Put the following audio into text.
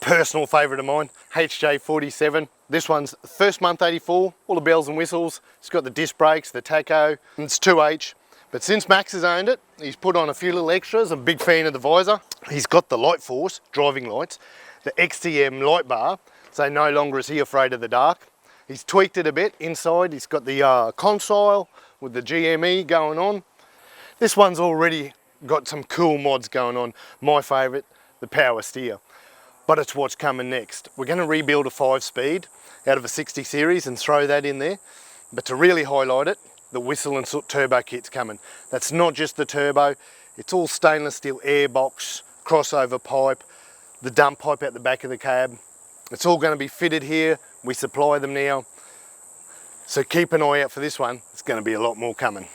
Personal favourite of mine, HJ47. This one's first month 84, all the bells and whistles. It's got the disc brakes, the tacho, and it's 2H. But since Max has owned it, he's put on a few little extras. I'm a big fan of the visor. He's got the Light Force driving lights, the XTM light bar, so no longer is he afraid of the dark. He's tweaked it a bit inside. He's got the console with the GME going on. This one's already got some cool mods going on. My favourite, the power steer. But it's what's coming next. We're going to rebuild a 5-speed out of a 60 series and throw that in there. But to really highlight it, the Whistle and Soot Turbo kit's coming. That's not just the turbo, it's all stainless steel airbox, crossover pipe, the dump pipe at the back of the cab. It's all going to be fitted here. We supply them now. So keep an eye out for this one. It's going to be a lot more coming.